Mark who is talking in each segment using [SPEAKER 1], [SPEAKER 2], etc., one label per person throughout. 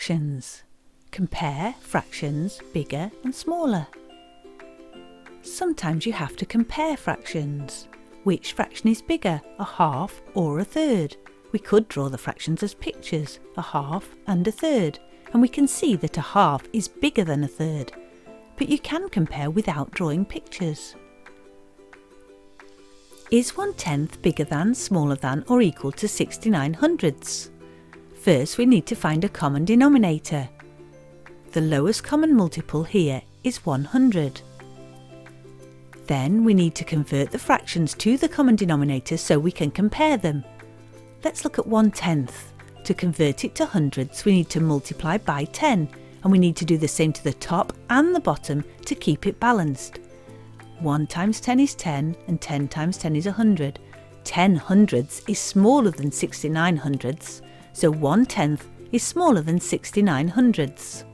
[SPEAKER 1] fractions. Compare fractions bigger and smaller. Sometimes you have to compare fractions. Which fraction is bigger, a half or a third? We could draw the fractions as pictures, a half and a third, and we can see that a half is bigger than a third. But you can compare without drawing pictures. Is 1/10 bigger than, smaller than or equal to 69 hundredths? First we need to find a common denominator. The lowest common multiple here is 100. Then we need to convert the fractions to the common denominator so we can compare them. Let's look at 1/10. To convert it to hundredths we need to multiply by 10, and we need to do the same to the top and the bottom to keep it balanced. 1 times 10 is 10 and 10 times 10 is 100. 10 hundredths is smaller than 69 hundredths, so 1/10 is smaller than 69 hundredths.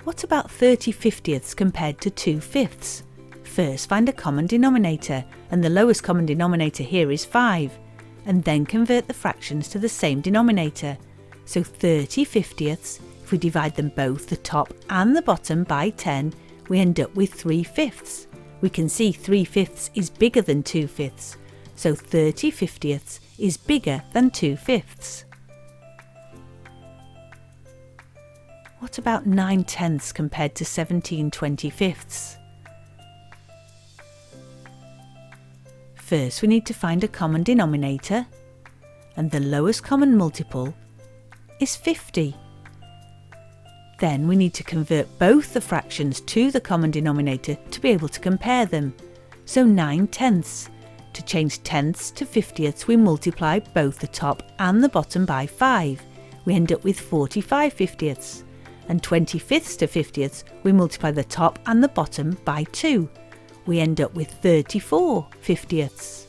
[SPEAKER 1] What about 30 fiftieths compared to 2 fifths? First find a common denominator, and the lowest common denominator here is 5, and then convert the fractions to the same denominator. So 30 fiftieths, if we divide them both, the top and the bottom, by 10, we end up with 3 fifths. We can see 3 fifths is bigger than 2 fifths, so 30 fiftieths is bigger than 2 fifths. What about 9/10ths compared to 17 25ths? First we need to find a common denominator, and the lowest common multiple is 50. Then we need to convert both the fractions to the common denominator to be able to compare them. So 9/10ths. To change tenths to fiftieths we multiply both the top and the bottom by 5. We end up with 45 fiftieths. And 25ths to 50ths we multiply the top and the bottom by 2. We end up with 34 fiftieths.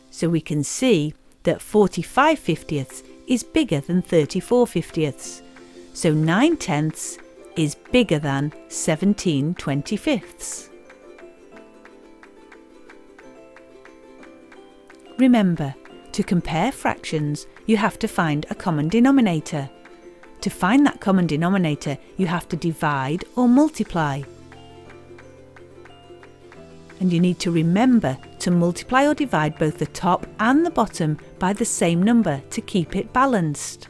[SPEAKER 1] So we can see that 45 fiftieths is bigger than 34 fiftieths. So 9/10ths is bigger than 17 25ths. Remember, to compare fractions, you have to find a common denominator. To find that common denominator, you have to divide or multiply. And you need to remember to multiply or divide both the top and the bottom by the same number to keep it balanced.